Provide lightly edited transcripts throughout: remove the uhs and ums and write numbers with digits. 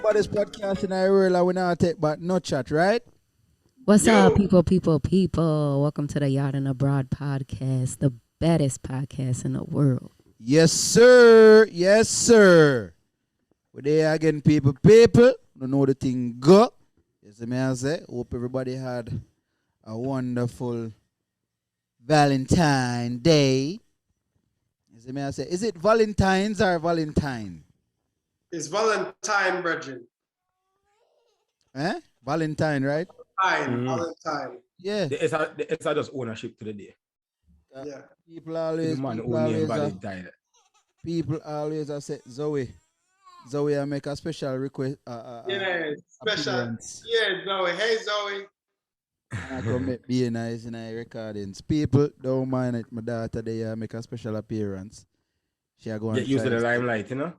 baddest podcast in the world, and we not take but no chat, right? What's up, people? Welcome to the Yaad&abroad podcast, the baddest podcast in the world. Yes, sir. Yes, sir. We're there again, people. Don't know the thing go. Yes, I say. Hope everybody had a wonderful Valentine Day. Yes, I say. Is it Valentine's or Valentine? It's Valentine, brethren. Valentine, right? Valentine. Yeah. It's just ownership to the day. Yeah. People always say Zoe, I make a special request. Special. Appearance. Yeah, Zoe. Hey, Zoe. I come make be nice in our recordings. People don't mind it. My daughter they make a special appearance. She go and get used to the limelight, you know.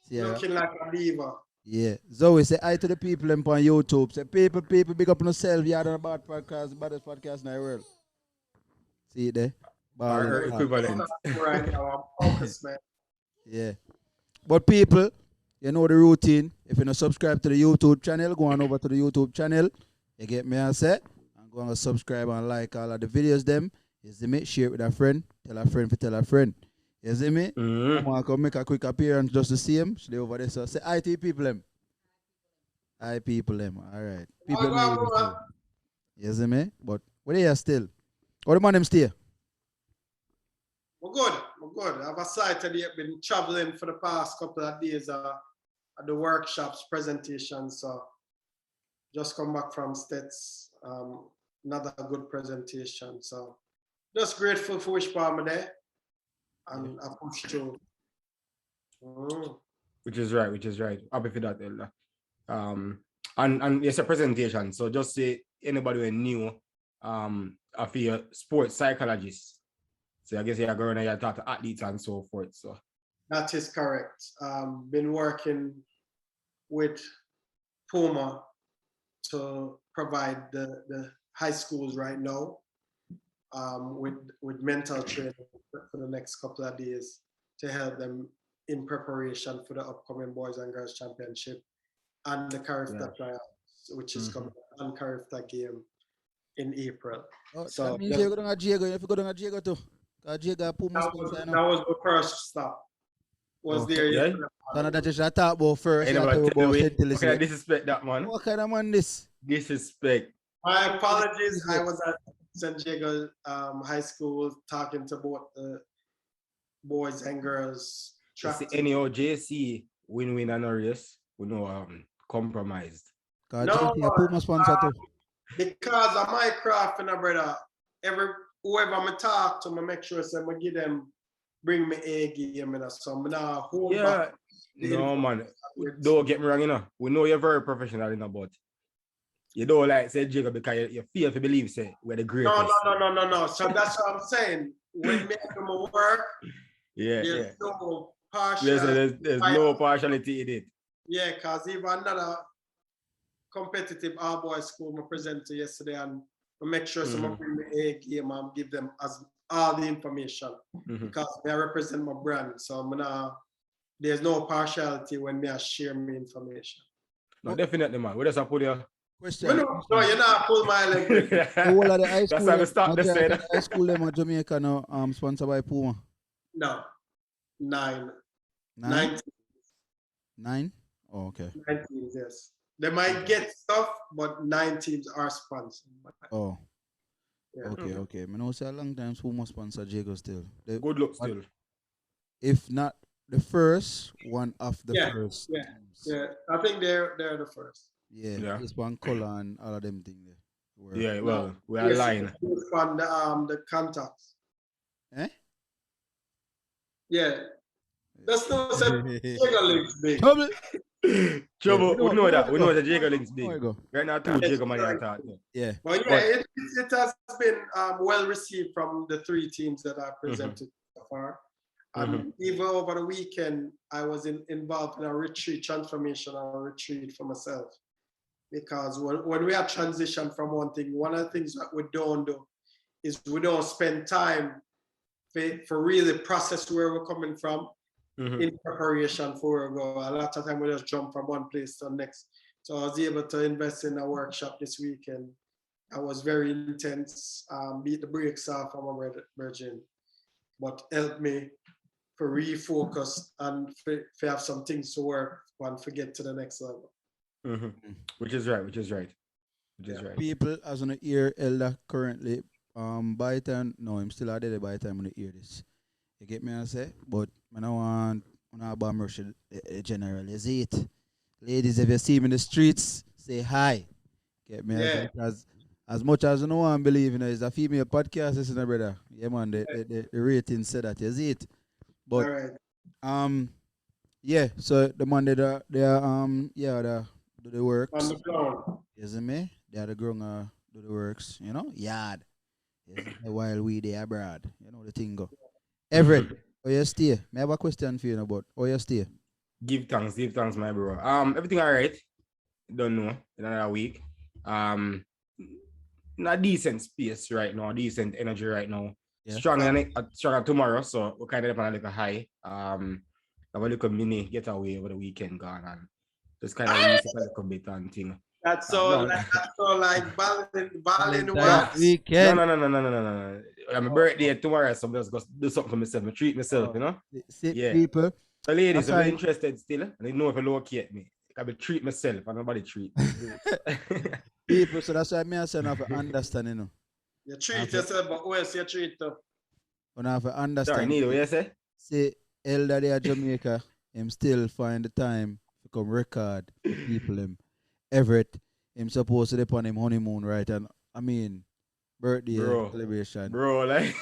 Yeah. Looking like a diva. Yeah. Zoe say hi to the people on YouTube. Say people, big up on yourself. Yaad&abroad podcast, the baddest podcast in the world. See it there. Our equivalent. Right now, I'm focused, man. Yeah. But people, you know the routine. If you're not subscribed to the YouTube channel, go on over to the YouTube channel. You get me I say. And go and subscribe and like all of the videos them. You see me? Share it with a friend. Tell a friend to tell a friend. You see me? I'm going to make a quick appearance just to see him. She over there. So say hi to people them. Hi people them. All right. People them. You see me? But where they are still? What the man them stay? We're good. I've excited. I've been traveling for the past couple of days at the workshops, presentations. So just come back from States. Another good presentation. So just grateful for which part of the day. And I push through. Which is right. Happy for that, Elder. And it's a presentation. So just say anybody who new I feel sports psychologist. So I guess you're going to talk to athletes and so forth. So that is correct. Been working with Puma to provide the high schools right now with mental training for the next couple of days to help them in preparation for the upcoming Boys and Girls Championship and the Carifta Trials, which is coming on Carifta game in April. Oh, so that means you're going to Diego. If you go to Diego too. That was the first stop. Was there? Yeah. That is I talk about first. Okay, disrespect that man. What kind of man this? Disrespect. My apologies. I was at San Diego High School talking to both the boys and girls. Anyhow, JC win and a race. We know compromised. No, because of my craft and a brother, whoever I talk to, I make sure I give them, bring me a game and so I'm not hold back. No man, don't get me wrong, you know. We know you're very professional, you know, but you don't like say Jacob because you feel to believe say we're the greatest. No. So that's what I'm saying. When me do my work, there's no partiality. There's no partiality in it. Yeah, because even another competitive all boys school I presented yesterday and I make sure someone bring me a game and give them all the information because I represent my brand. So there's no partiality when I share my information. No, definitely, man. We just put your question. No, you're not pull my leg. All of the high school. That's how we start the side. High school in Jamaica now sponsored by Puma. No. 9. 9? Oh, okay. 9 teams, yes. They might get stuff, but 9 teams are sponsored. Oh. Yeah. Okay. I know say a long time Puma sponsor Jago still. Good luck still. If not the first, one of the first. Yeah. I think they're the first. Yeah. This one color and all of them things there. Yeah, well, we are lying. On the contacts. Yeah. That's not Jago links big. Trouble. We know that. We know that Jago links big. Right now, Jago money attack. Yeah. But it has been well received from the 3 teams that I presented so far. And even over the weekend, I was involved in a transformational retreat for myself. Because when we are transition from one thing, one of the things that we don't do is we don't spend time for really process where we're coming from in preparation for we go. A lot of time we just jump from one place to the next. So I was able to invest in a workshop this weekend. I was very intense, beat the brakes off of my virgin, but helped me to refocus and to have some things to work on to get to the next level. Which is right. People as on the ear elder currently, by the time no, I'm still out there by the time when you hear this. You get me I say? But I don't want a bomb rush generalize it. Ladies, if you see me in the streets, say hi. Get me I say? Because as much as you know and believe, it's a female podcast, listen, brother. Yeah, man, the rating said that, you see it. But yeah, so the man they do the works. On the ground. You see me? They are the ground do the works, yard. While we they abroad. You know the thing go. Everett, how you stay? I have a question for you about how you stay. Give thanks, my bro. Everything alright. Don't know. In another week. In a decent space right now, decent energy right now. Yeah. Stronger tomorrow, so we're kind of up on a little high. Have a little mini getaway over the weekend gone and just kind of reset a little bit and thing. That's so like Valentine works. Weekend. No. I'm a birthday tomorrow, so I'm just going to do something for myself. I treat myself, Yeah. People. So ladies, if you're interested still, and you know if you locate me, I will treat myself and nobody treat me. People, so that's why I say I have to understand, You treat yourself, but who else you treat to? I have to understand. Sorry, Neil, what you say? Say, elder there at Jamaica, him still find the time to come record the people him. Everett, him supposed to be on him honeymoon, right? And I mean, birthday celebration. Bro, like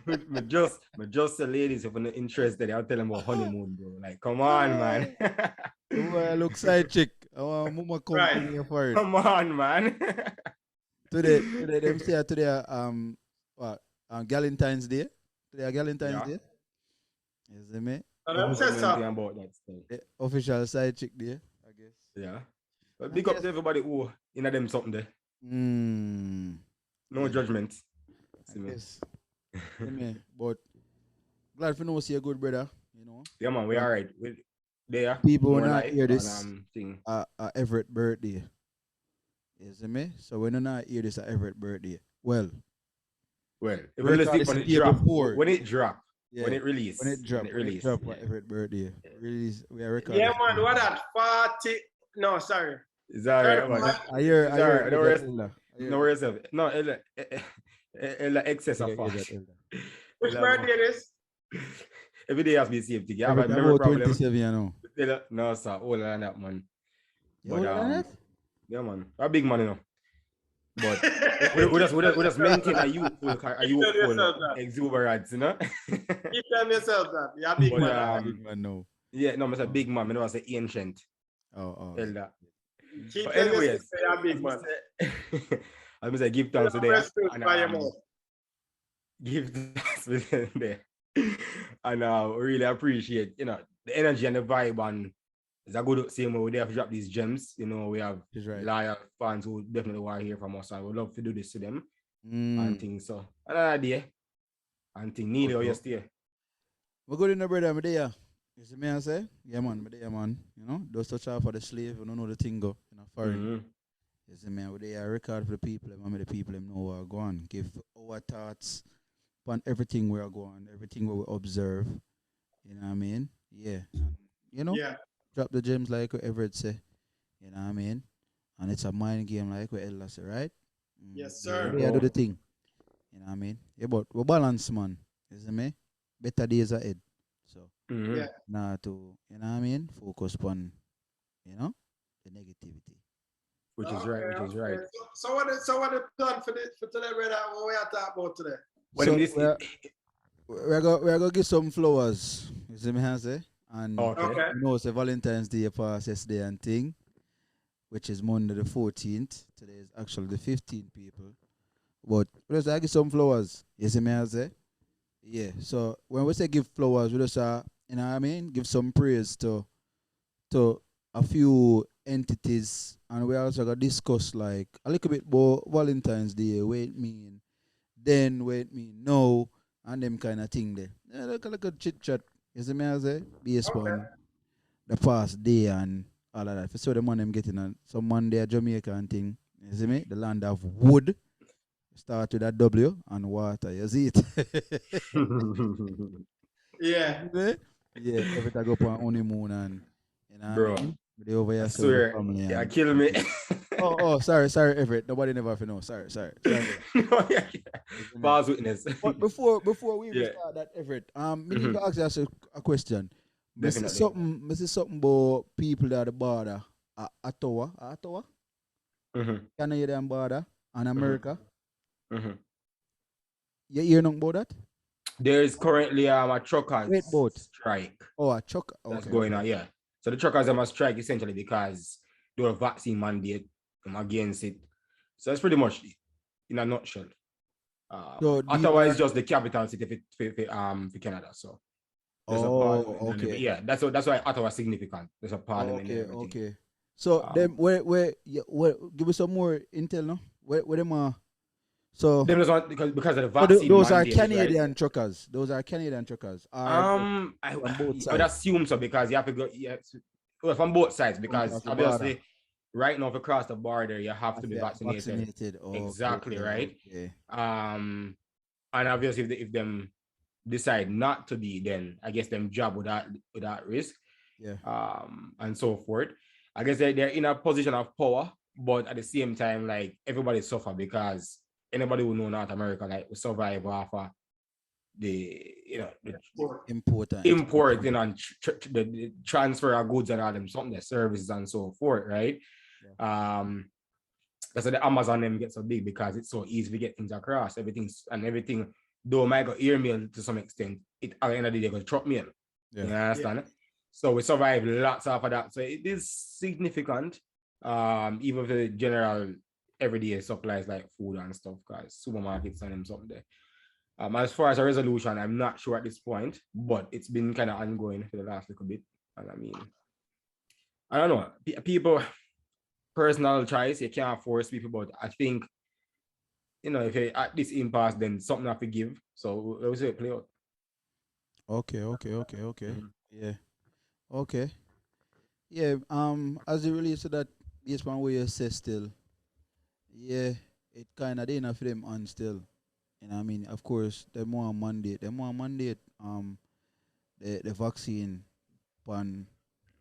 me just the ladies if you're interested, I'll tell them about honeymoon, bro. Like, come on, man. I look side chick. I want mama come here for it. Come on, man. Today, them say today Valentine's Day. Today Valentine's Day. You see me? About that stuff. The official side chick day, I guess. Yeah. But big up to everybody who in them something there. No judgment. Yes. But glad for know see a good brother, Yeah, man, we alright. There. People will not hear this thing. Everett birthday. You see me? So when you not hear this at Everett birthday, well, if you listen when it drop, when it drop, when it release, drop at Everett birthday. Release, we are recording. Yeah, man, what that 40? No, sorry. Is that right, man? I hear. No worries. No, excess of fast. Which birthday it is? Every day has to be safety. You have a memory problem. 27, you know. No, sir. Older than that, man. But yeah, man. A big man, But we just maintain a youthful exuberance, You tell yourself that. You're a big man. Big man, no. Yeah, no, I'm a big man. I was ancient. Oh. Elder. Keep telling yourself you're a big man. I must say give thanks today. Give thanks there. And really appreciate, the energy and the vibe, and it's a good same way we have to drop these gems. We have loyal fans who definitely want to hear from us, and we love to do this to them and things. So another day, and thing need how you stay. We're good in the brother, I'm there. You see me I say? Yeah, man, I'm there, man. Those touch off for the slave, you don't know the thing go foreign. You see me, I'm there, record for the people, and the people know where we're going. Give our thoughts on everything we are going, everything we observe. You know what I mean? Yeah. And, drop the gems like what Everett say. You know what I mean? And it's a mind game like what Ella say, right? Yes, sir. Yeah, do the thing. You know what I mean? Yeah, but we balance, man. You see me? Better days ahead. So, now to, you know what I mean? Focus on, the negativity. Which is right. So what the plan for today, brother? What we are talking about today? We're gonna give some flowers. You see me I say? And it's a Valentine's Day past yesterday and thing, which is Monday the 14th. Today is actually the 15th, people. But let's give some flowers. You see me I say? Yeah. So when we say give flowers, we just give some praise to a few entities, and we also gonna discuss like a little bit about Valentine's Day, what it mean, then what it mean now, and them kind of thing there. Yeah, like a chit chat. You see me as a based Okay. on the past day and all of that. For so the man them getting on some Monday a Jamaica and thing. You see me? The land of wood. Start with a W and water. You see it? Yeah. Yeah, every time I go up on honeymoon and you know what I Bro, mean? They over I here so the swear, family yeah, and kill me. sorry, Everett. Nobody never have to know. Sorry. No, yeah. Isn't it? False witness. But before we even Yeah. start that, Everett, me need Mhm. to ask you a question. Me see Definitely. something about people at the border, Ottawa, Mhm. Canadian border, and America. Mhm. You hear nothing about that? There is currently a Wait, truckers boat. strike Oh, a chuck. that's Okay. going on. Yeah. So the truckers have a strike essentially because they were vaccine mandate against it. So that's pretty much it in a nutshell. So these Ottawa are. is just the capital city for Canada. So there's a Oh, parliament and everything. okay. Yeah, that's why Ottawa is significant. There's a parliament and everything. Okay. So Um, them where give us some more intel, no? Where them are? So them just want because of the vaccine those are mandate, right? Canadian truckers. Those are Canadian truckers. Are from both I would sides assume so because you have to go, yeah, well, from both sides from because across the border. obviously, right now, if you cross the border, you have to If be they are vaccinated. vaccinated. Exactly right. Okay. And obviously, if them decide not to be, then I guess them job without risk, Yeah. and so forth. I guess they're in a position of power, but at the same time, like everybody suffer because anybody who know North America, like we survive off of the the Important. importing and the transfer of goods and all them something, the services and so forth, right? Yeah. That's why the Amazon them get so big because it's so easy to get things across. Everything, though might go airmail to some extent, it at the end of the day goes truck mail. You understand? Yeah. So we survive lots of that. So it is significant, even for the general everyday supplies like food and stuff, guys, supermarkets and them something there. As far as a resolution, I'm not sure at this point, but it's been kind of ongoing for the last little bit. And I mean, I don't know. People, personal choice, you can't force people, but I think, if you're at this impasse, then something have to give. So we'll see it play out. Okay. Mhm. Yeah. Okay. Yeah. As it relates to that, based on what you say still, yeah, it kind of enough for them on still. You know what I mean? Of course, they more mandate. The vaccine on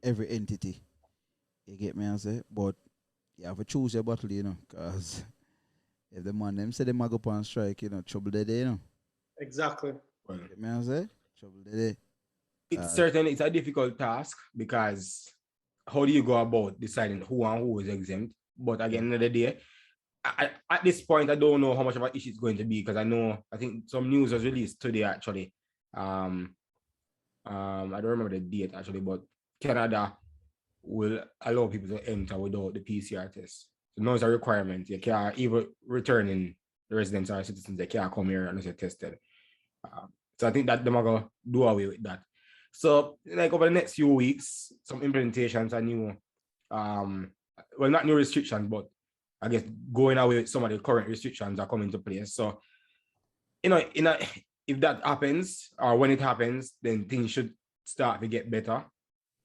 every entity. You get me? I say, but you have to choose your battle, because if the man them say they mag up on strike, trouble they there, Exactly. Well, Get me? I say, trouble they there. it's a difficult task because how do you go about deciding who and who is exempt? But at the end of the day, at this point, I don't know how much of an issue it's going to be because I think some news was released today actually. I don't remember the date actually, but Canada will allow people to enter without the PCR test. So now it's a requirement. You can't even returning residents or citizens, they can't come here unless you're tested. So I think that they're going to do away with that. So like over the next few weeks, some implementations are new, well, not new restrictions, but I guess going away with some of the current restrictions are coming to place. So, if that happens or when it happens, then things should start to get better.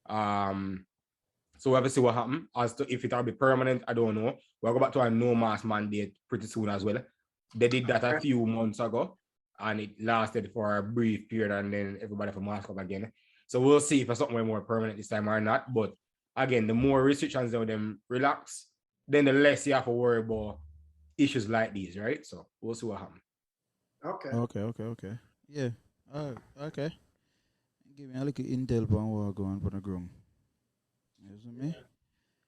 So we'll have to see what happens. As to if it'll be permanent, I don't know. We'll go back to a no mask mandate pretty soon as well. They did that a few months ago, and it lasted for a brief period, and then everybody for mask up again. So we'll see if it's something more permanent this time or not. But again, the more restrictions on them relax, then the less you have to worry about issues like these, right? So we'll see what happens. Okay. Yeah. Okay. Give me a little intel on what going on the ground. You see me?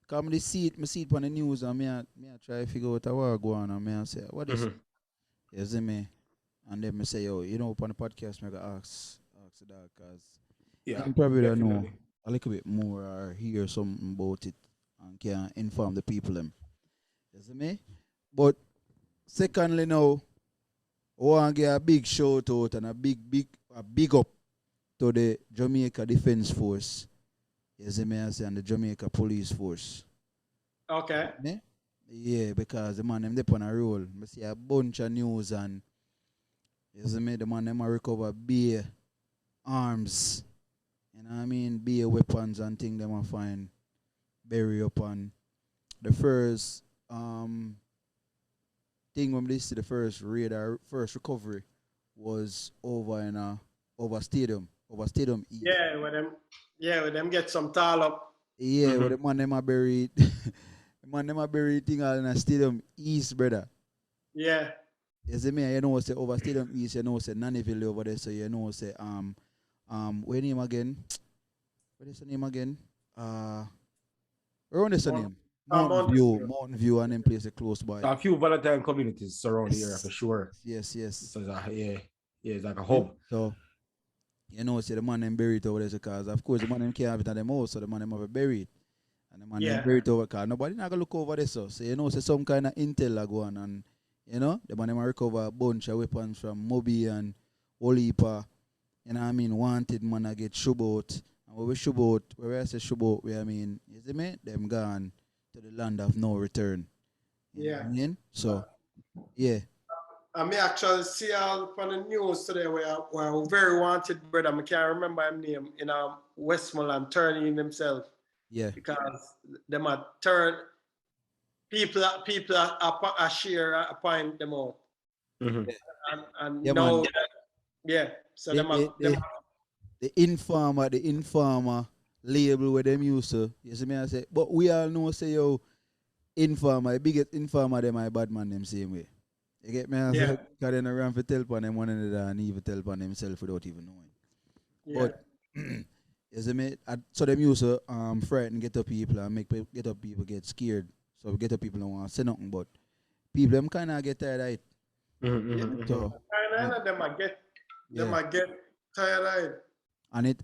Come me see it on the news and me try to figure out what go on and me I say, what is it? You see me? And then me say, yo, upon the podcast, me go ask that because Yeah, you probably don't know definitely. a little bit more or hear something about it and can inform the people them. You see me? But secondly now, I want to give a big shout out and a big up to the Jamaica Defense Force. You see me I say, and the Jamaica Police Force. Okay. Yeah, because the man them they on a roll. I see a bunch of news and You see me? The man them a recover beer arms. You know what I mean? Beer weapons and thing them a find bury up on. The first thing when they see the first raid or first recovery was over stadium east. With them get some tall up. Yeah, where the man them a buried the man them a buried thing all in a stadium east, brother. Yeah. You see me? You know say over stadium east, you know say Nannyville over there, so you know say where name again? What is the name again? Where is the name? Mountain View, and then place close by. A few Valentine communities surround the area Yes. for sure. Yes. So it's like a hub. So you know, say the man them buried over there because of course the man them can't have it at them house, so the man them have it buried. And the man them buried over because nobody not gonna look over this. So you know, say some kind of intel are going and you know, the man them recover a bunch of weapons from Moby and Olipa. You know what I mean? Wanted man I get shubot. And when we shubot, where I say shubot, where I mean, you see me? Them gone to the land of no return. You know what I mean? So yeah. I may actually see all from the news today where a very wanted brother, I can't remember his name, in Westmoreland turning himself. Yeah. Because them are turn people are share appoint them out. Mm-hmm. And Yeah, now man. So the informer label where them used to. You see me I say, but we all know say yo informer, the biggest informer them my bad man them same way. You get me? I say, because they don't run for tell upon them one another and even tell upon themselves without even knowing. Yeah. But you see me? So them used to frighten get up people and make get up people get scared. So get up people don't want to say nothing, but people them kinda get tired of it. So them I get tired of it. and it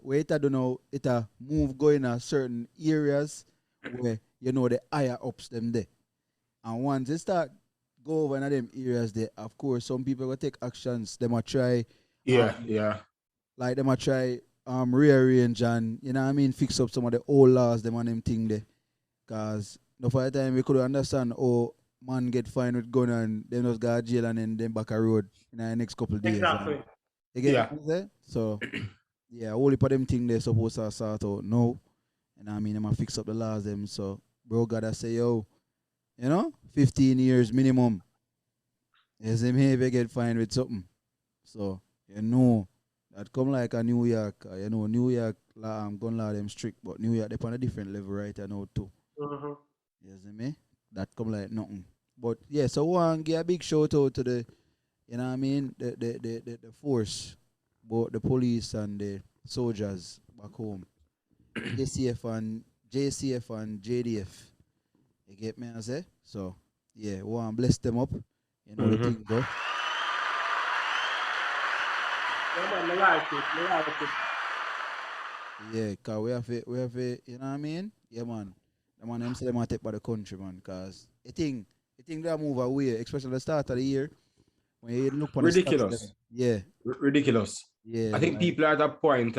where it don't know it move going in certain areas where you know the higher ups them there. And once they start go over in them areas there, of course some people will take actions. They might try like they might try rearrange and you know what I mean fix up some of the old laws them and them thing there. Cause no for the time we could understand man get fined with gun and then just go to jail and then back a road in the next couple of days. Exactly. You get what I'm saying? So yeah, only for them thing they supposed to sort out no. And I mean them fix up the laws them so bro gotta say yo, you know, 15 years minimum. You see me if you get fined with something. So you know that come like a New York, you know, New York gun law them strict, but New York they on a different level right now too. Mm-hmm. You see me? That come like nothing. But yeah, so one give a big shout out to the you know what I mean, the force, both the police and the soldiers back home. JCF and JDF. You get me I say? So yeah, one bless them up. You know the thing go. I like it. Yeah, cause we have it, you know what I mean? Yeah man. The man them say them want to take by the country man, cause the thing they move away, especially at the start of the year. When you look on ridiculous. Ridiculous. Yeah. I think people are at a point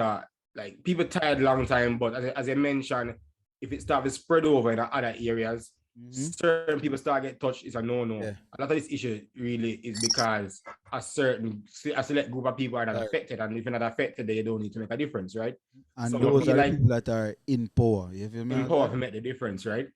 like people tired long time, but as I mentioned, if it starts to spread over in other areas, certain people start get touched. It's a no-no. Yeah. A lot of this issue really is because a select group of people are not affected, and if you're not affected, they don't need to make a difference, right? And so those are the people that are in power. You feel me? In power to make the difference, right?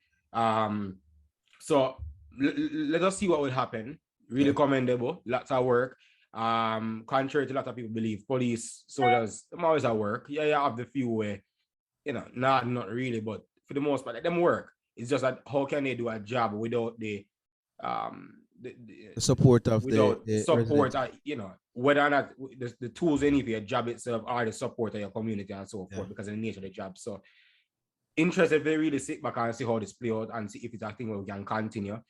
So let us see what will happen. Really commendable. Lots of work. Contrary to a lot of people believe, police, soldiers, them always at work. Yeah, you have the few where, you know, not really, but for the most part, them work. It's just that how can they do a job without the support of the support, you know, whether or not the tools they need for your job itself are the support of your community and so forth because of the nature of the job. So interested if they really sit back and see how this play out and see if it's a thing where we can continue.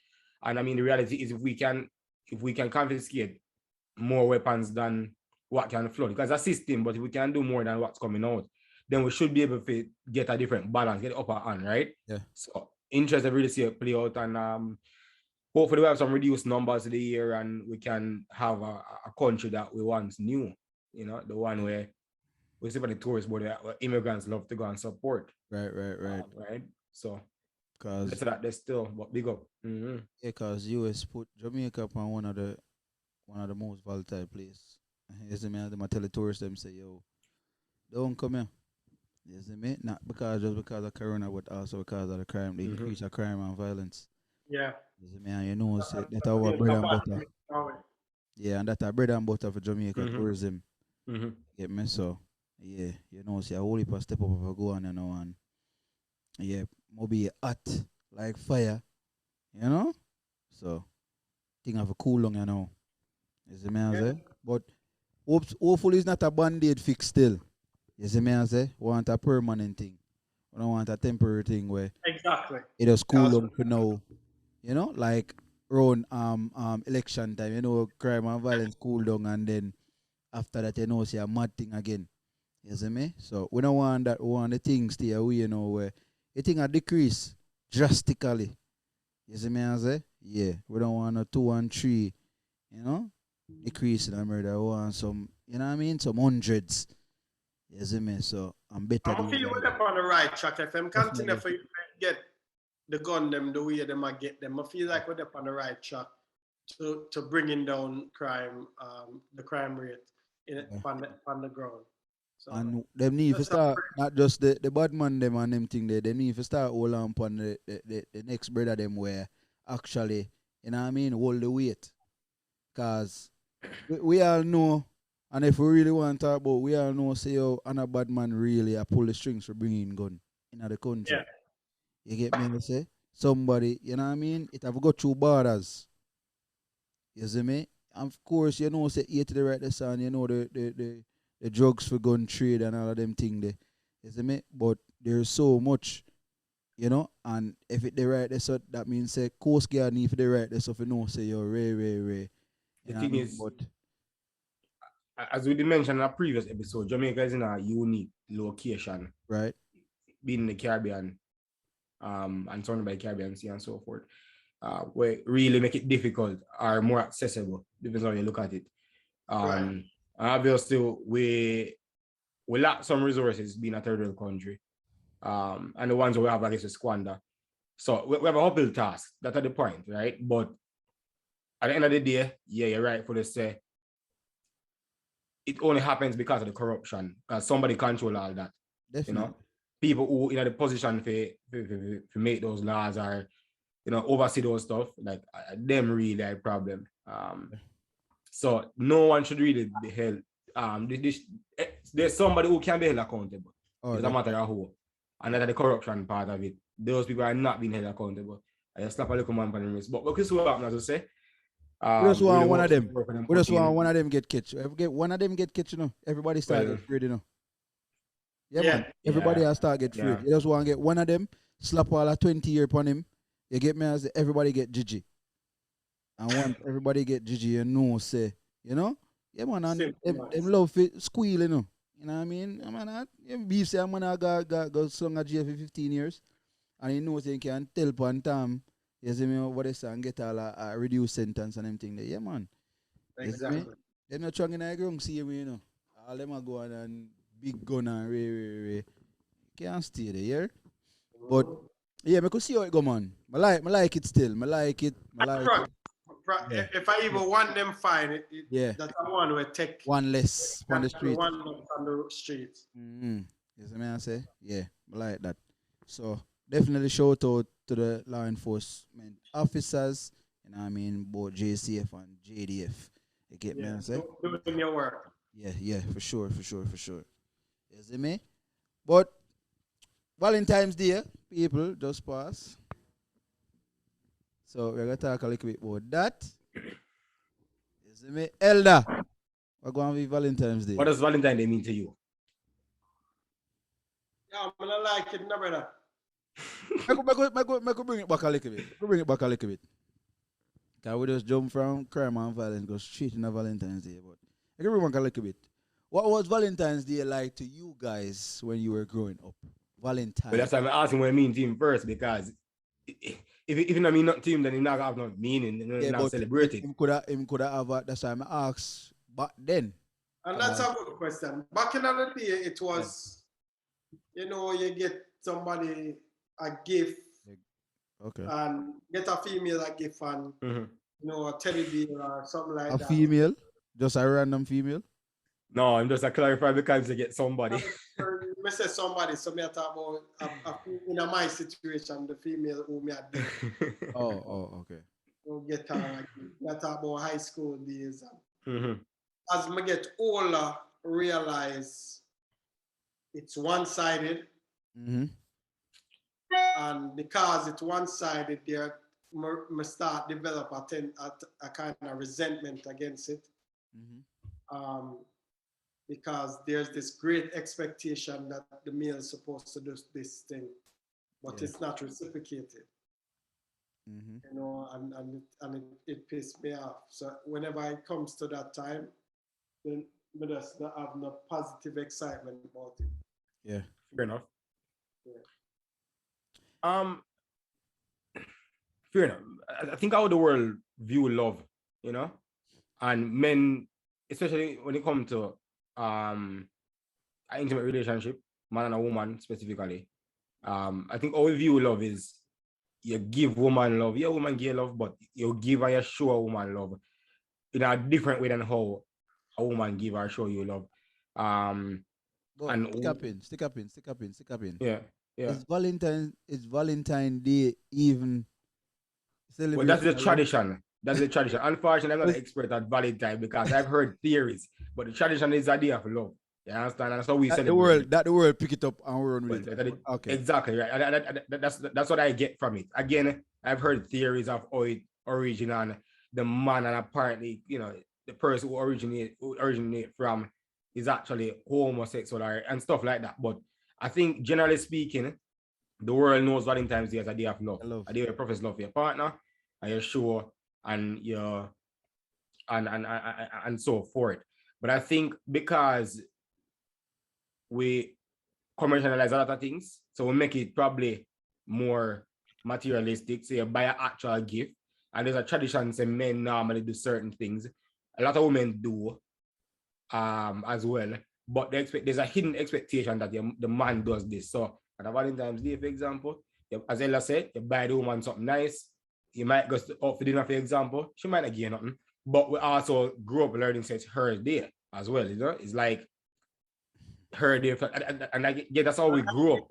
And I mean, the reality is if we can confiscate more weapons than what can flood, because a system, but if we can do more than what's coming out, then we should be able to get a different balance, get it upper hand, right? Yeah. So interested really see it play out, and hopefully we have some reduced numbers of the year and we can have a country that we once knew, you know, the one where we see by the tourist board where immigrants love to go and support. Right. So because that there's still but big up. Yeah, because US put Jamaica on one of the one of the most volatile places. You see me, and them I tell the tourists them say, yo, don't come here. You see me? Not just because of corona, but also because of the crime, the increase of crime and violence. Yeah. You see me, and you know, say that our Yes, bread and about butter. it. Oh, Yeah, and that our bread and butter for Jamaica tourism. Mm-hmm. Get me? So, yeah, you know, see a whole heap of step up if I go on, you know, and yeah, maybe hot like fire, you know? So, thing have a cool long, you know. You see me, I yeah. say? But hopefully it's not a band-aid fix still. You see me, I say? Want a permanent thing. We don't want a temporary thing where Exactly. it is cool Because long for now. You know, like around election time, you know, crime and violence cool down and then after that you know see a mad thing again. You see me? So we don't want that, we want the things stay away, you know, where the thing a decrease drastically. You see me I say? Yeah. We don't want a 2 and 3, you know, decrease in a murder. We want some, you know what I mean? Some hundreds. You see me? So I'm better I'm days feel we're ahead. up on the right track. If them continue Definitely. for you to get the gun them the way them I get them, I feel like we're up on the right track to bringing down crime, the crime rate Yeah. on the ground. So And them need to just a start not just the bad man them and them thing there. They need to start hold on upon the next brother them where actually, you know what I mean, hold the weight. Cause we all know, and if we really want to talk about, we all know say yo, and a bad man really a pull the strings for bringing gun in the country. yeah. You get me? I say somebody, you know what I mean. It have got through borders. You see me? And of course, you know, say A to the right the son, you know the drugs for gun trade and all of them thing there. You see me? But there's so much, you know, and if it the right so that means say Coast Guard need for the right so if you know say you're Ray. The You know what I thing mean? is, But as we did mention in a previous episode, Jamaica is in a unique location, right, being in the Caribbean, and surrounded by Caribbean Sea and so forth, where really make it difficult or more accessible, depends on how you look at it. Right. And obviously, we lack some resources being a third world country, and the ones we have, I guess, to squander. So we have a uphill task. That's the point, right? But at the end of the day, yeah, you're right for the say. It only happens because of the corruption, because somebody control all that. definitely. You know, people who in the position to make those laws or oversee those stuff, like them really a problem. So no one should really be held. There's somebody who can be held accountable. Oh, It's a matter of who, and that's the corruption part of it. Those people are not being held accountable. I just slap a little man on the wrist. But because what happens, as I say, we just want really one hope of them. We just want in. one of them get catch. If get one of them get catch, you know, everybody start Well, get freed, you know. Yeah, Yeah. man. Everybody yeah, has start get freed. yeah. You just want to get one of them, slap all a 20 year upon him. You get me as everybody get Gigi. And once everybody get Gigi, you know, say, you know, yeah, man, and Simple. them love fit squeal, you know. You know what I mean? I mean, beef say, I'm gonna go slung at jail for 15 years. And he knows he can tell upon time, you see me, over this and get all a reduced sentence and everything there. Yeah, man. You see me? Exactly. Them not trying in the ground, see me, you know. All them are going and big gun and ray. Can't stay there, yeah? But yeah, I could see how it go, man. I like it still. I like it. Yeah. If I even want them fine, Yeah. that's the one we take. One less on the That's the street. one on the street. Mm-hmm. You see me I say? Yeah, I like that. So definitely shout out to the law enforcement officers, you know what I mean, both JCF and JDF. You get me Yeah. I say? Doing your work. Yeah, for sure. You see me? But Valentine's Day, people, just pass. So we're gonna talk a little bit about that. You see me? Elder, we're going to be Valentine's Day. What does Valentine Day mean to you? Yeah, I'm gonna like it, no brother. I could bring it back a little bit. Because we just jump from crime and violence, go straight into Valentine's Day. But I can bring it back a little bit. What was Valentine's Day like to you guys when you were growing up? Valentine. But that's why I'm asking what I mean to him first, because if you don't mean nothing to him, then he's not have no meaning, yeah, not but celebrate it. him could have that's why I asked back then. And that's a good question. Back in the day, it was, you get somebody a gift Okay. and get a female a gift and a teddy bear or something like A that. female, just a random female. No, I'm just a clarify because you get somebody. I say somebody, so me I talk about in my situation, the female who me I date. Okay. Who get her like me. I talk about high school days. Mhm. As me get older, realize it's one-sided, Mm-hmm. and because it's one-sided, there me start develop a kind of resentment against it. Mm-hmm. Because there's this great expectation that the male is supposed to do this thing, but it's not reciprocated. Mm-hmm. And it pissed me off. So whenever it comes to that time, then I just not have no positive excitement about it. Yeah. Fair enough. Yeah. Fair enough. I think how the world view love, and men, especially when it comes to an intimate relationship, man and a woman specifically. I think how we view love is you give woman love, yeah, woman give love, but you give her, you show a woman love in a different way than how a woman give or show you love. But And stick up in. yeah. Is Valentine Day even Well, that's celebrating the love? tradition. That's the tradition. Unfortunately, I'm not an expert at Valentine because I've heard theories, but the tradition is the idea of love. You understand? And that's how we celebrate it. The world pick it up and run Well, with it. Okay. exactly right. That's what I get from it. Again, I've heard theories of how it originated and the man, and apparently, the person who originate from is actually homosexual and stuff like that. But I think generally speaking, the world knows Valentine's Day as a day of love. Love. A day where you profess love for your partner and you're sure and you're and so forth. But I think because we commercialize a lot of things, so we make it probably more materialistic. So you buy an actual gift, and there's a tradition say men normally do certain things. A lot of women do as well, but there's a hidden expectation that the man does this. So at a Valentine's Day, for example, as Ella said, you buy the woman something nice. You might go out for dinner, for example. She might not get nothing, but we also grew up learning since her day as well. It's like her day, that's how we grew up.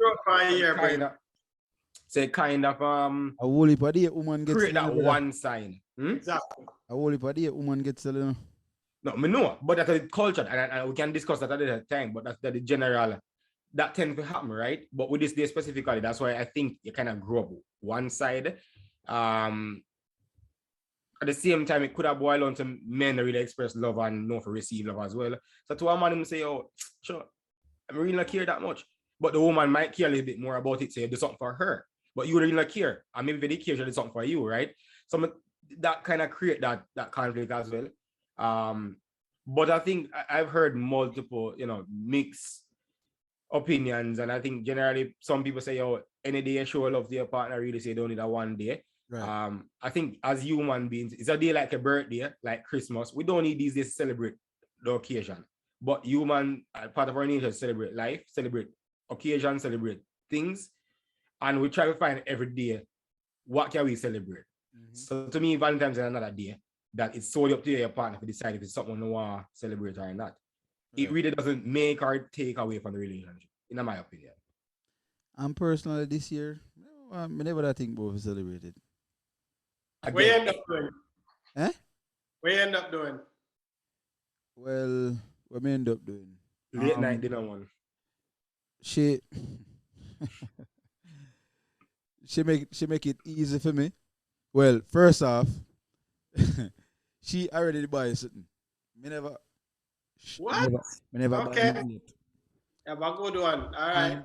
Kind of A whole heap of day woman gets create that one sign. Exactly. A whole heap of day woman gets No, I know, but that's a culture, and we can discuss that at the time. But that's the general that tends to happen, right? But with this day specifically, that's why I think you kind of grow up one side. At the same time, it could have boiled on to men really express love and know for receive love as well. So to a man, him say, "Oh, sure, I really not care that much." But the woman might care a little bit more about it, say, do something for her. But you really not care. And maybe they care, she do something for you, right? So that kind of create that conflict as well. But I think I've heard multiple, mixed opinions, and I think generally some people say, "Oh, any day you show love to your partner, really say don't need that one day." Right. I think as human beings, it's a day like a birthday, like Christmas. We don't need these days to celebrate the occasion, but human part of our nature celebrate life, celebrate occasion, celebrate things, and we try to find every day what can we celebrate. So to me, Valentine's is another day that it's solely up to your partner to decide if it's something you want to celebrate or not. It really doesn't make or take away from the relationship, in my opinion. And personally this year, I never that think about celebrated. What you end up doing? Eh? What you end up doing? Well, what me end up doing? Late night dinner one. She she make it easy for me. Well, first off, she already buy something. Me never. What? Me never Okay. buy it. Have a good one. All right.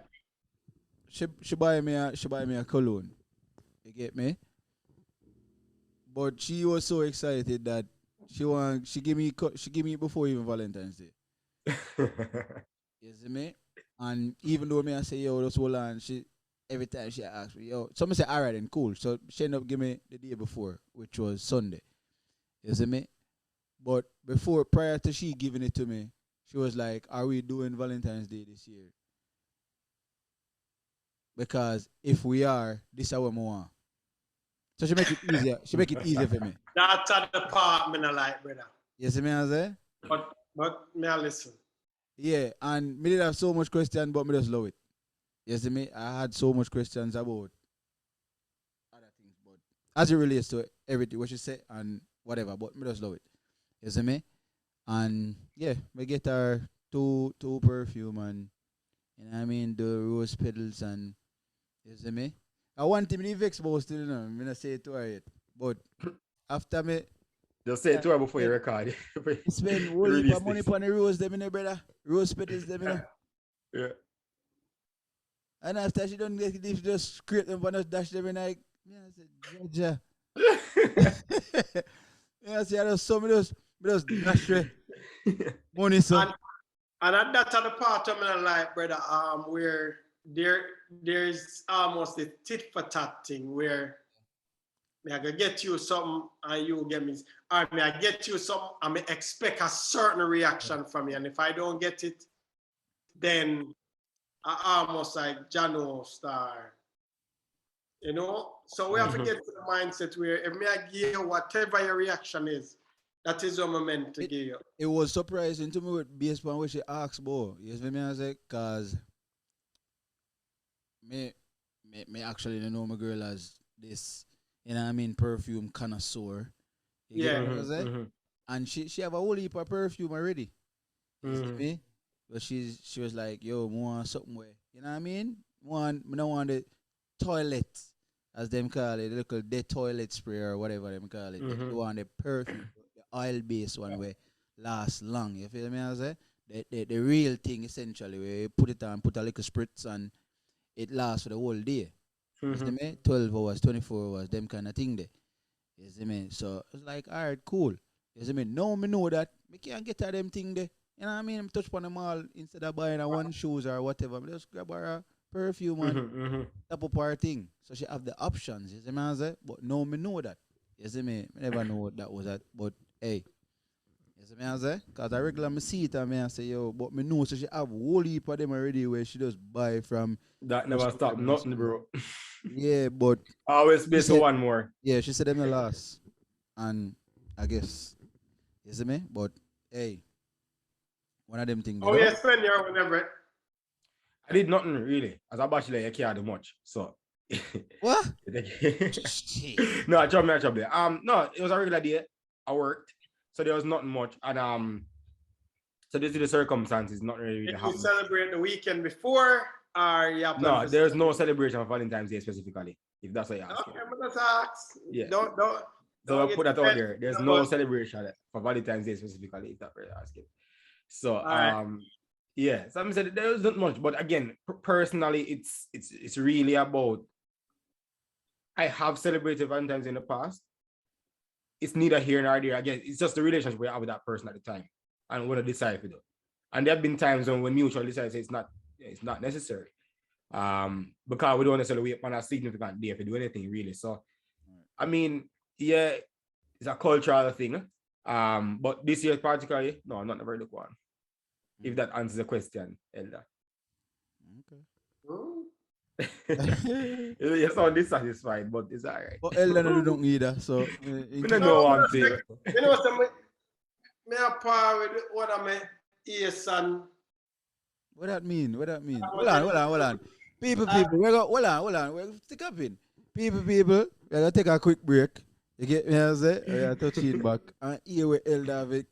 She buy me a cologne. You get me? But she was so excited that she give me before even Valentine's Day. You see me? And even though me I say yo, that's hold on, she every time she asks me, yo, someone say alright and cool. So she ended up giving me the day before, which was Sunday. You see me? But prior to she giving it to me, she was like, "Are we doing Valentine's Day this year? Because if we are, this is what I want." So she make it easier. She make it easier for me. That's the part me not like, brother. You see me I say? But me I listen. Yeah, and me did have so much question, but me just love it. You see me? I had so much questions about other things, but as it relates to everything what you say and whatever, but me just love it. You see me? And yeah, we get our two perfume and you know what I mean, the rose petals and you see me? I want him to vex about still, you know. I'm gonna say it to her yet. But after me Just say it to her before you record. spend whole heap of money on the rose them in brother. Rose petals them, you know. Yeah. And after she done get it, she just scrape them and just dash them in like, yeah, I said, Jaja. Yeah, I see, I just saw me just dash her money, so. And that's the part of me like, brother, where there's almost a tit for tat thing where me I gonna get you something and you get me, or me I get you something and me expect a certain reaction from you, and if I don't get it, then I almost like Jano star, you know. So we have to get to the mindset where if me I give you whatever your reaction is, that is what I'm meant to give you. It was surprising to me with based on what she asked about. You see me I say, cause me actually know my girl as this, you know what I mean, perfume connoisseur. You get what I say? And she have a whole heap of perfume already. You see me? But she was like, yo, I want something where, you know what I mean? I don't want the toilet, as them call it, the little dead toilet spray or whatever them call it. They want the perfume, the oil-based one where last long. You feel me? I say? The real thing essentially where you put it on, put a little spritz and it lasts for the whole day. You see me? 12 hours, 24 hours, them kind of thing there. You see me? So it's like, all right, cool. You see me? Now me know that me can't get to them thing there. You know what I mean? I'm touch upon them all instead of buying a one shoes or whatever. I just grab her a perfume and top up her thing. So she have the options. You see me? I say? But now me know that. You see me? I never know what that was that. But hey, you see me? I say? Because I regular me see it and me I say, yo, but me know so she have a whole heap of them already where she just buy from. That never stop nothing, bro. Yeah, but always space for one more. Yeah, she said them the last. And I guess, you see me? But hey, one of them things. Oh, yeah, spend your whenever. I did nothing really. As a bachelor, you can't do much. So what? No, I job there. No, it was a regular day. I worked. So there was nothing much. And so due to the circumstances, not really Did happened. you celebrate the weekend before? Or you have no, there's no celebration of Valentine's Day specifically, if that's what you're asking. Okay, but that's ask. Yeah. Don't so I put that out there. There's no celebration for Valentine's Day specifically, if that's what you're asking. So yeah, so I said there wasn't much, but again, personally, it's really about. I have celebrated Valentine's in the past. It's neither here nor there. Again, it's just the relationship we have with that person at the time, and what I decide to do. And there have been times when we mutually decide it's not necessary, because we don't necessarily wait on a significant day to do anything really. So, I mean, yeah, it's a cultural thing. But this year particularly, no, I'm not never look one. If that answers the question, Elder. Okay. You sound dissatisfied, but it's all right. But Elder don't either, so we don't know what I'm saying. You know what me a par with one of my ears son. What that mean? Hold on. People, we go, hold on. We're stick up in. People, we're gonna take a quick break. You get me? I say, we're touching back and hear what Elder have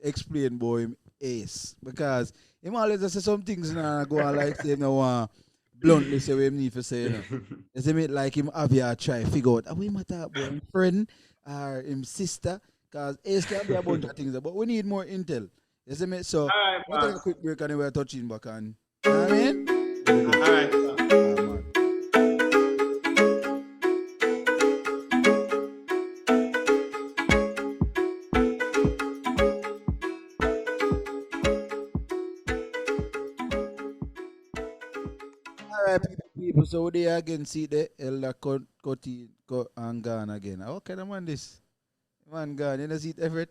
explain about him ace, because him always say some things and go on like say no one bluntly say what him need to say. You know? You see me like him have you try figure out we matter about him friend or him sister, because ace can be a bunch of things, but we need more intel. You see me? So we'll take a quick break and then we're touching back and you know what I mean? All right. People, so they again see the Elder Coti and gone again. How kind of man this? Man gone, you know see it Everett?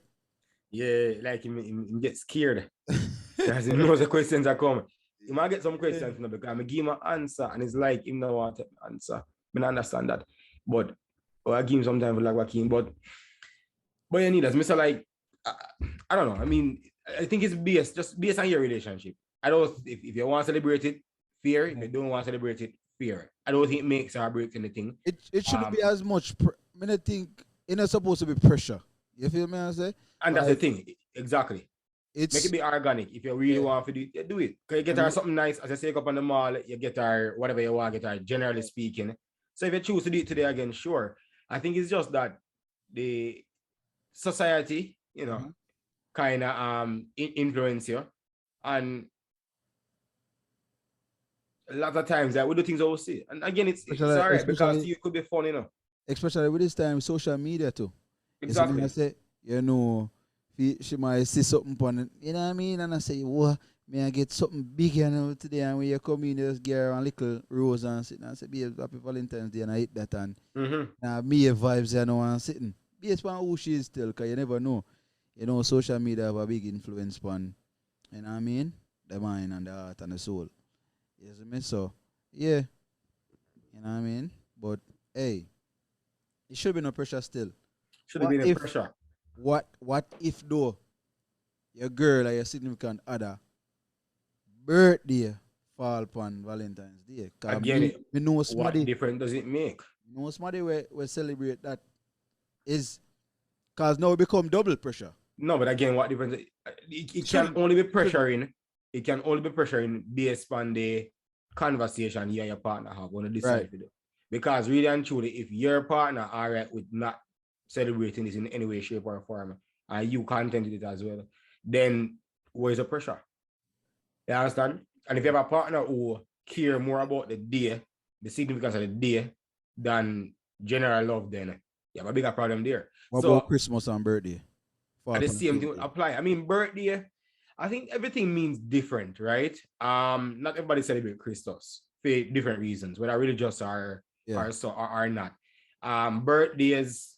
Yeah, like him get scared. Because he knows the questions are coming. He might get some questions now because I give him an answer and it's like him don't want to answer. I don't understand that. But or I give him some time for like Joaquin, but you need us, Mr. Like, I don't know. I mean, I think it's just based on your relationship. I don't, if you want to celebrate it, fair. If you don't want to celebrate it, fair. I don't think it makes or breaks anything. It shouldn't be as much. I mean, I think it's not supposed to be pressure. You feel me? I say, and that's the thing, exactly. It's make it be organic. If you really want to do it, do it. Cause you get her something nice, as I say, up on the mall, you get her whatever you want, get her. Generally speaking, so if you choose to do it today again, sure. I think it's just that the society, you know, kind of influence you, and a lot of times that we do things I will see. And again, it's all right because you could be fun, you know. Especially with this time, social media too. Exactly. I say, you know, she might see something on it, you know what I mean? And I say, what? May I get something big, you know, today? And when you come in, just get her a little rose and sit. And I say, be happy Valentine's Day, and I eat that. And me vibes, you know, and sitting. Based on who she is still, because you never know. You know, social media have a big influence on, you know what I mean? The mind and the heart and the soul. You see me? So, yeah. You know what I mean? But, hey, it should be no pressure still. Should be no pressure. What if though your girl or your significant other birthday fall upon Valentine's Day? Again, me know somebody, what difference does it make? know somebody we celebrate that is because now it become double pressure. No, but again, what difference? It can only be pressuring. It can only be pressuring based on the conversation you and your partner have when you decide to do. Because really and truly, if your partner all right with not celebrating this in any way, shape, or form, and you content with it as well, then where's the pressure? You understand? And if you have a partner who care more about the day, the significance of the day, than general love, then you have a bigger problem there. What about Christmas and birthday? And the same thing would apply. I mean, birthday, I think everything means different, right? Not everybody celebrate Christmas for different reasons, whether religious or not. Birthdays,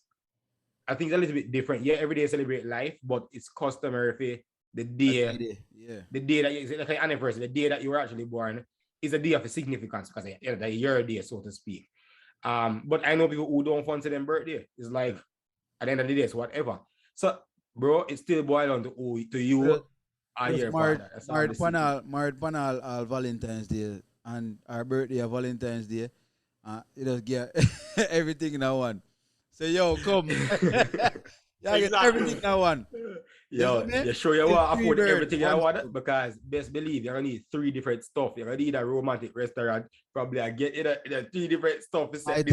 I think it's a little bit different. Yeah, every day celebrate life, but it's customary for the day. The day that you, like an anniversary, the day that you were actually born is a day of significance because it's your day, so to speak. But I know people who don't fancy them birthday. It's like at the end of the day, it's whatever. So, bro, it still boils down to you and your partner. Married panel Valentine's Day and our birthday of Valentine's Day. You just get everything in that one. So yo, come. Get everything in that one. Yo, you sure you want to afford everything I want? Because best believe you're gonna need 3 different stuff. You're gonna need a romantic restaurant, probably I get it 3 different stuff. Might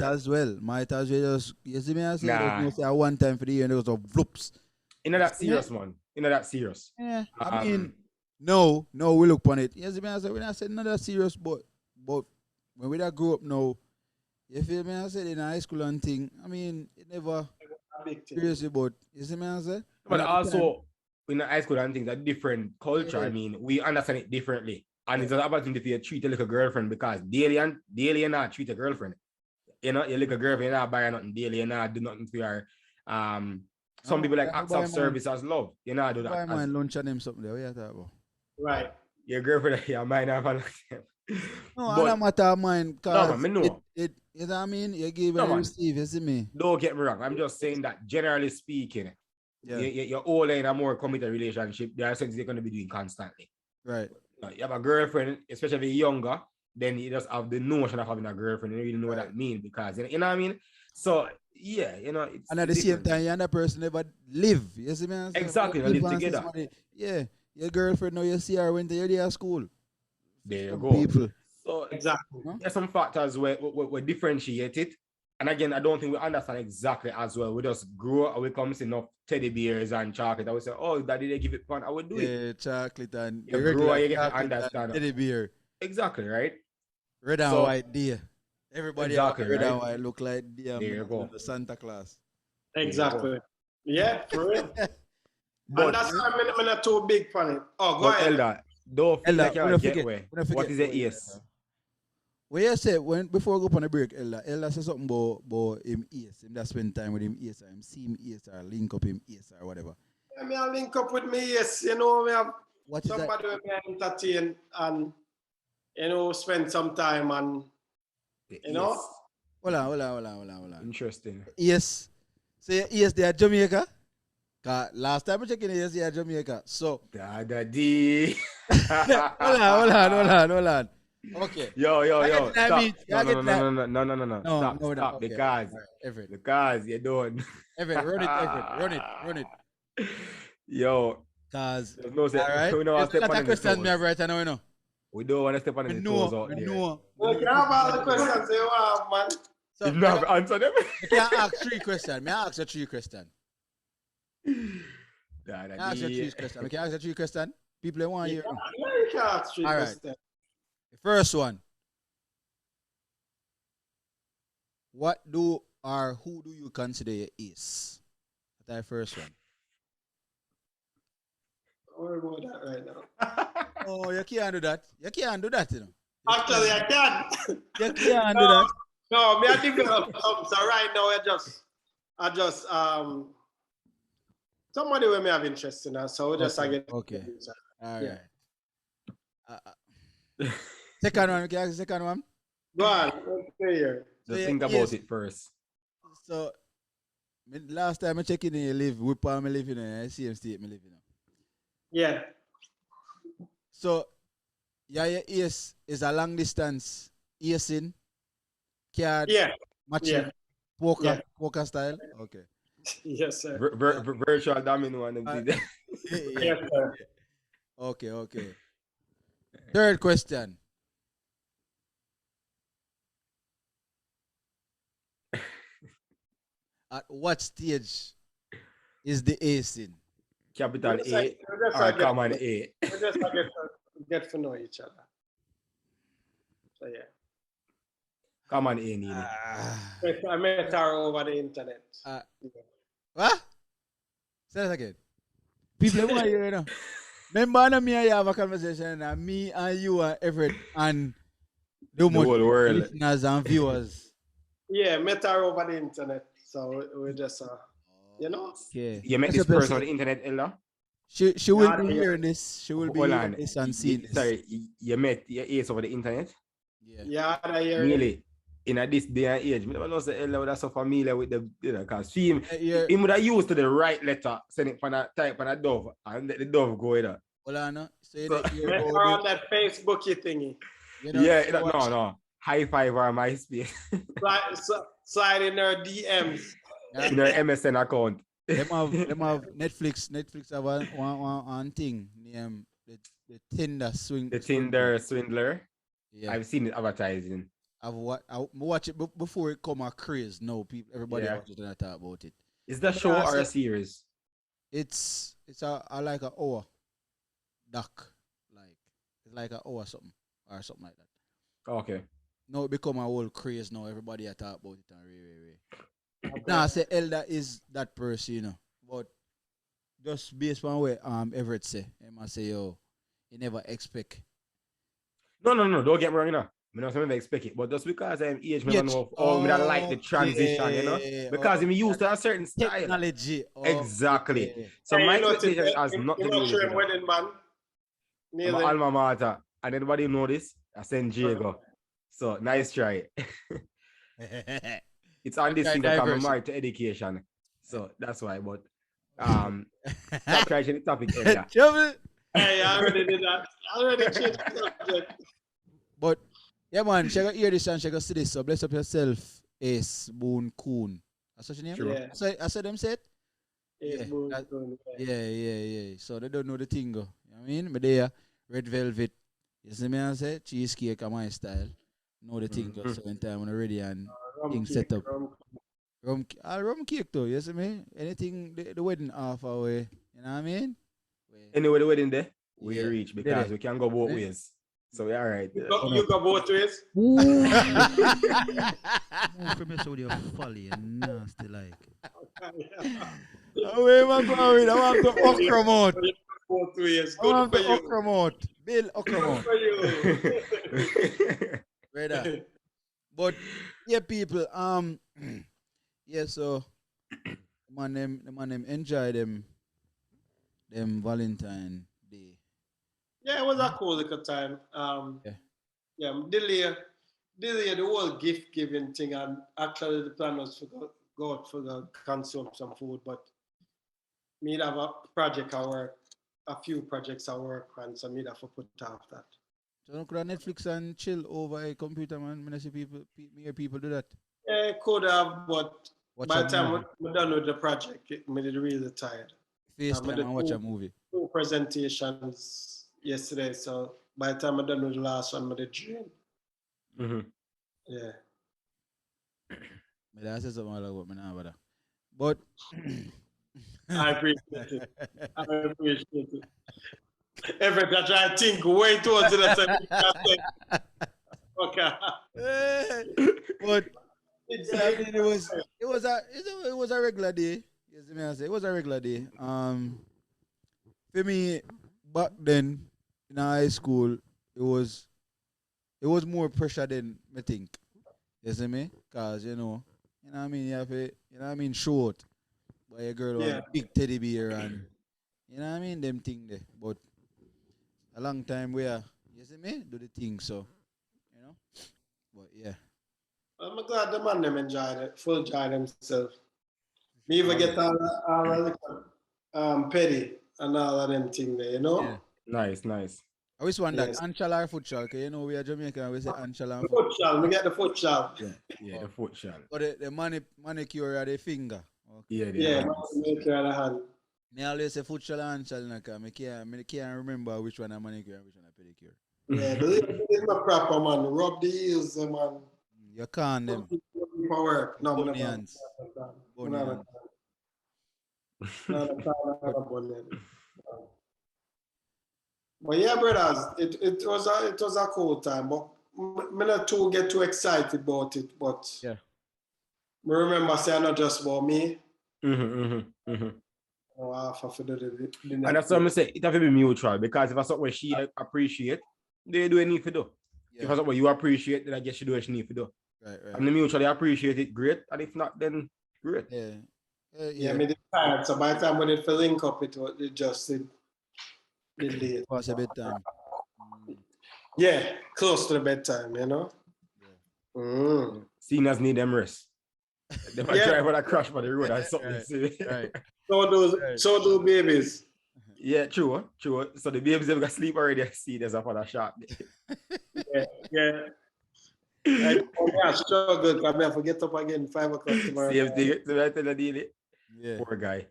as well. Just, you see me I say there's no one time for the year and there was a vloops. You know that serious, man. You know that serious. Yeah. I mean, no, we look on it. You see me I say when I said not that serious, but when we that grew up now, you feel me? I said in high school and thing. I mean, it never seriously, but you see me? I said. But also in high school and things, a different culture. I mean, we understand it differently, and it's an opportunity for you to treat a little girlfriend because daily you not treat a girlfriend. You know, you look a girlfriend, you not buy nothing daily, you not do nothing for her. Some people like acts of service as love. You know, do that. Buy mine lunch and them something there. What you talking about? Right. Your girlfriend, yeah, mine have a no, I don't matter mine because no, it you know what I mean? You give and receive, you see me? Don't get me wrong. I'm just saying that generally speaking, you're all in a more committed relationship. There are things you're going to be doing constantly. Right. You have a girlfriend, especially if you're younger, then you just have the notion of having a girlfriend. You don't really know what that means because, you know what I mean? So, yeah, you know. It's and at the same time, you and that person never live. You see me? Exactly. You live together. Yeah. Your girlfriend, now you see her when you're there at school. There you go. People. So exactly, there's some factors where we differentiate it, and again, I don't think we understand exactly as well. We just grow up, we come to enough teddy bears and chocolate. I would say, oh, daddy, they give it fun. I would do it. Yeah, chocolate and you grow, you get to understand teddy bear. Exactly, right? Red and white deer. Everybody exactly, red and white look like deer. There you go. The Santa Claus. Exactly. Yeah, for real. But that's why I'm not too big for it. Oh, go ahead. Elder, don't feel like you get away. What is the ace? Well, you say before we go on the break, Elder said something about him ace. Him that spend time with him ace or him see him ace or link up him ace or whatever. Yeah, I link up with me ace. You know, me have somebody who me entertain and, you know, spend some time and, you know. Hold on. Interesting. Yes. So yes, they are Jamaica. 'Cause last time I checked in, yes, they are Jamaica. So Da-da-dee. hold on. Okay. Yo. That Stop. means No. no, Stop. okay. Because All right, Everett. you're done. Everett, run it. Yo. Cause There's no say. all right. We don't want There's to a step lot on of any questions me toes. have right now, you know. We don't want to step on Me any toes out know. there. You can have all the questions you want, man. So You don't have to answer them. I can ask 3 questions. May I ask you 3 questions? I ask you 3 Da-da-dee. questions. I can ask you 3 questions. People they want to hear. You can ask 3 All right. questions. The first one. What do or who do you consider your ace? That's the first one. Don't worry about that right now. Oh, you can't do that. You know. Actually, I can. You can't do that. No, me I develop some. So right now, I just somebody will me have interest in that. So we just get Okay. All Yeah. right. Second one. Can I ask the second one? Go on. Let's see here. Just So, think yes. about it first. So, last time I checked in, you live. Which part me live in? Same state me live in. Yeah. So, your ace is a long distance acing, card, Yeah. matching, Yeah. poker style. Okay. Yes, sir. Virtual domino and them things. Yes, sir. Okay. Third question. At what stage is the ace in? Capital We A just or get- common A. We just get to know each other. So yeah. Common A, Nini. I met her over the internet. What? Say that again. People want to hear, you know. Remember, me and you have a conversation, and me and you and Everett and the whole world. listeners and viewers. Yeah, met her over the internet. So we just you know. Okay. You met this person on the internet, Ella? She will Not be yet. hearing this. She will be Hold hearing on. this and seeing this. Sorry, you met your ace over the internet? Yeah. Yeah, I hear it. Really? In this day and age, I don't know say Ella was so familiar with the, because him Yeah. would have used to the right letter, send it for a type on a dove, and let the dove go with her. Hold on. No. So you So- know, Met her on that Facebooky thingy. you know, Yeah, you no, no. High five or MySpace Slide in her DMs. Yeah. in her MSN account. them have Netflix. Netflix have one thing named the Tinder swing. The Tinder swindler. Yeah. I've seen it advertising. I watch it before it come a craze. No, everybody Yeah. watch it and I talk about it. Is that show or a series? It's a like an hour doc, like it's like an hour something or something like that. Okay. Now it become a whole craze. Now everybody I talk about it and Now I say Elder is that person, you know, but just based on what Everett say, I say yo, you never expect. No. Don't get me wrong, you know. I don't expect it, but just because I'm age, I don't know I like the transition, you know, because I'm used to a certain style. Technology. Exactly. Okay. So Hey, my you know, expectation has not to do with it. wedding man. I'm Nearly. alma mater, and anybody know this? I San Diego. So nice try. It's on this thing that I'm married to education, so that's why. But stop trying the topic earlier. Trouble. Hey, I already did that. I already changed the subject. But yeah, man, she got hear this and she got see this. So bless up yourself, Ace Boone Coon. That's what your name? True. Yeah. I said them said. Yeah. Yeah. So they don't know the thing. You know what I mean? But they red velvet. You see me I say cheesecake are my style. Know the thing. So in time when I'm ready and thing set up. Rum cake though. You see me? Anything the wedding half away. You know what I mean? Anyway, the wedding there, we Yeah. reach because Yeah. we can go both Yeah. ways. So we're all right. You go both ways. From your show, you're folly and nasty like. Where am I going? I want to Okramot. Both ways. I Good want for to you. Okramot. Bill Good Okramot. for you. Brother. But yeah, people. Yeah. So, the man them enjoy them Valentine Day. Yeah, it was a cool little time. Yeah, delay this year the whole gift giving thing, and actually the plan was to go out for the consume some food, but me have a project I work, a few projects I work on, so me have to put off that. So you could Netflix and chill over a computer, man. When I see people do that. Yeah, could have, but Watch by a the time movie. we're done with the project, me did really tired. FaceTime and watch a movie. Two presentations yesterday, so by the time I'm done with the last one, I did dream. Mm-hmm. Yeah. But I say something like what me now, brother. But I appreciate it. I appreciate it. Every time I try to think way towards it, I say, okay. but yeah, I mean, it was a regular day. Yes, me I say it was a regular day. For me back then in high school, it was more pressure than me think. You see me? Cause you know what I mean. You have to, you know what I mean, short, but a girl with Yeah. a big teddy bear and you know what I mean, them thing there. But a long time where you see me do the thing, so you know. But yeah. I'm glad the man them enjoyed it, full enjoy themselves. Me even get all the petty and all of them thing there, you know? Yeah. Nice. I always want that Yes. Anchala or futsal, cause you know we are Jamaican and we say Anchala The and futsal. futsal, we get the futsal. Yeah, the foot shall. But the manicure of the finger. Okay. Yeah, the Yeah, hands. make your other hand. Me always say futsal and Anchala, cause I can't remember which one a manicure and which one a pedicure. Yeah, the little is not proper, man. Rub the heels, man. You can't them. For work. No, Bony hands. Bony hands. But yeah, brothers, it was a cool time. But me not too get too excited about it. But Yeah. me remember saying not just about me. Oh, I have to do the And that's what I say. It have to be mutual because if I something she appreciate, they do what need to do. Yeah. If I something you appreciate, then I guess she do what she need to do. Right. And the mutually appreciate it, great. And if not, then great. Yeah. Yeah, me did tired. So by the time when it fell link up, it just did late. Past a bedtime. Yeah, close to the bedtime, you know. Yeah. Seniors need them rest. They might drive when I crash by the road and something. Right. So do babies. Yeah, true. So the babies have got sleep already. I see there's a for a shot. Yeah. I struggle because I have to get up again 5 o'clock tomorrow. Same thing. So I tell the daily. Yeah. Poor guy.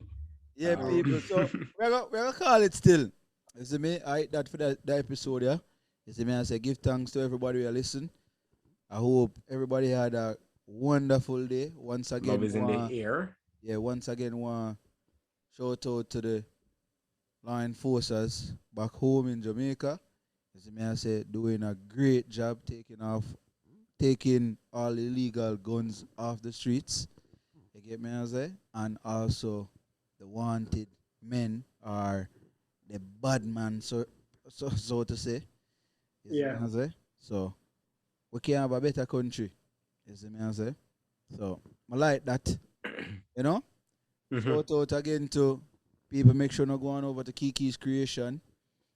Yeah, people. So we're gonna call it still. You see me? I that for that episode, yeah. You see me? I say give thanks to everybody who listen. I hope everybody had a wonderful day. Once again, Love is in the air. Yeah, once again, want shout out to the law enforcers back home in Jamaica. You see me? I say doing a great job taking all illegal guns off the streets. You get me? I say, and also the wanted men are the bad man, so to say. You see Yeah. me I say? So we can have a better country. You see me I say? So I like that. You know? Shout out again to people. Make sure not go on over to Kiki's Creation.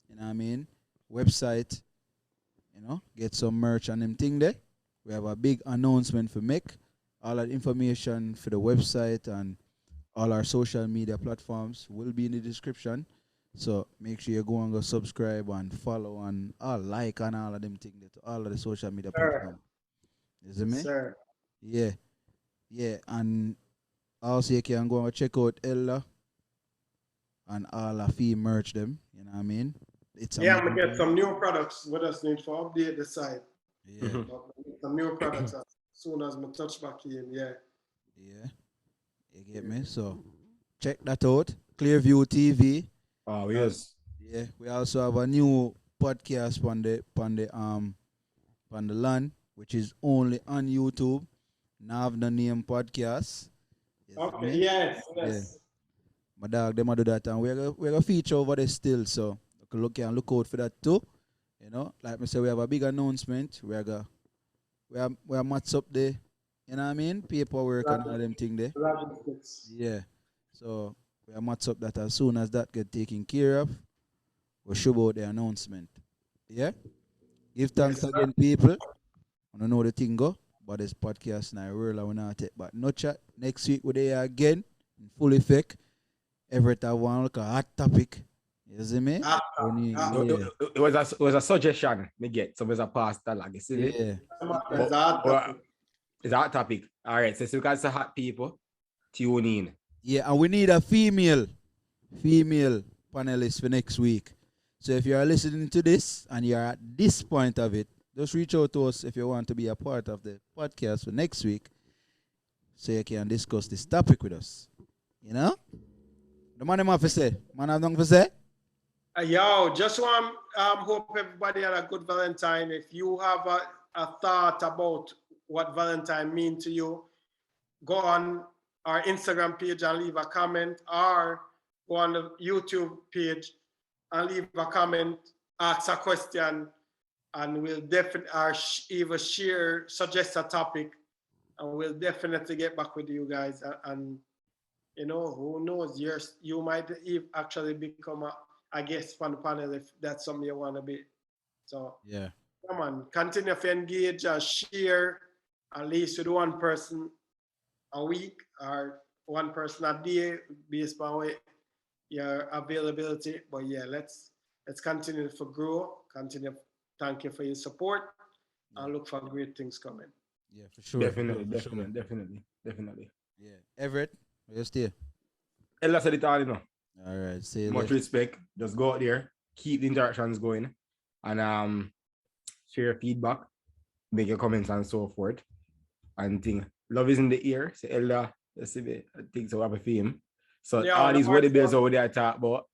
You know what I mean? Website. You know, get some merch and them thing there. We have a big announcement for make. All that information for the website and all our social media platforms will be in the description. So make sure you go and go subscribe and follow and all like and all of them things to all of the social media platforms. You see me? Sir. Yeah. Yeah. And also you can go and check out Ella and all of the merch them. You know what I mean? I'm gonna get some new products. We just need to update the site. Yeah. Some new products as soon as I touch back in. Yeah. Yeah. You get me? So check that out. Clearview TV. Oh yes. Yeah. We also have a new podcast on the land, which is only on YouTube. NAAV the name podcast. Okay. Yes. Yeah. My dog, them do that, and we're gonna feature over there still. So look out for that too. You know, like I said, we have a big announcement. We are mats up there. You know what I mean? Paperwork and all them thing there. Yeah. So we are mats up that as soon as that get taken care of, we'll show about the announcement. Yeah. Give thanks again, people. I don't know the thing go, but this podcast now roll and we not take. But no chat. Next week we're there again in full effect. Everett have one look a hot topic. You see me? Only, yeah. It was a suggestion me get. So it's a pastor like you see. Yeah. It's a hot topic. All right. So we got some hot people. Tune in. Yeah, and we need a female panelist for next week. So if you are listening to this and you're at this point of it, just reach out to us if you want to be a part of the podcast for next week so you can discuss this topic with us. You know? The man have to say. Man have nothing to say? Yo, just want hope everybody had a good Valentine. If you have a thought about what Valentine means to you, go on our Instagram page and leave a comment, or go on the YouTube page and leave a comment, ask a question, and we'll definitely either share, suggest a topic, and we'll definitely get back with you guys. And you know, who knows, you might actually become a guest on the panel if that's something you want to be. So yeah, come on, continue to engage and share at least with one person a week or one person a day based on your availability. But yeah, let's continue to grow. Continue. Thank you for your support. And look for great things coming. Yeah, for sure. Definitely. Yeah, Everett, you stay. Ella said it all, you know. All right, see you Much later. respect. Just go out there, keep the interactions going, and share your feedback, make your comments and so forth. And thing. Love is in the ear. Say Ella, let's see me. I think so. Happy for him. So Yeah, all these the wedding first bells one. over there I talk about.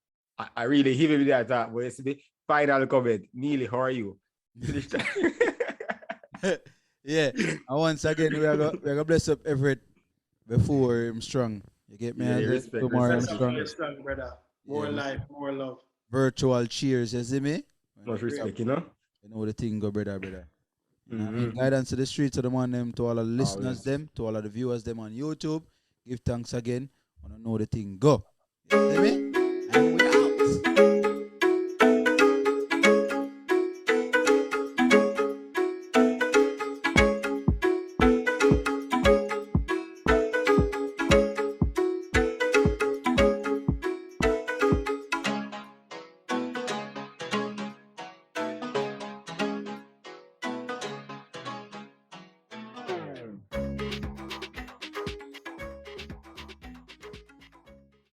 I really heavy with that talk, but you see me. Final comment. Neely, how are you? Finish that. Yeah, and once again, we are gonna bless up Everett before him strong. You get me? Yeah, And respect, tomorrow him respect. strong. You're strong, brother. More Yeah, life, more love. virtual cheers, you see me? Much respect, you know. You know the thing go, brother. You know what I mean? Mhm. Guidance to the streets to the man them, to all of the listeners Always. them, to all of the viewers them on YouTube. Give thanks again. I don't know the thing go. You see me?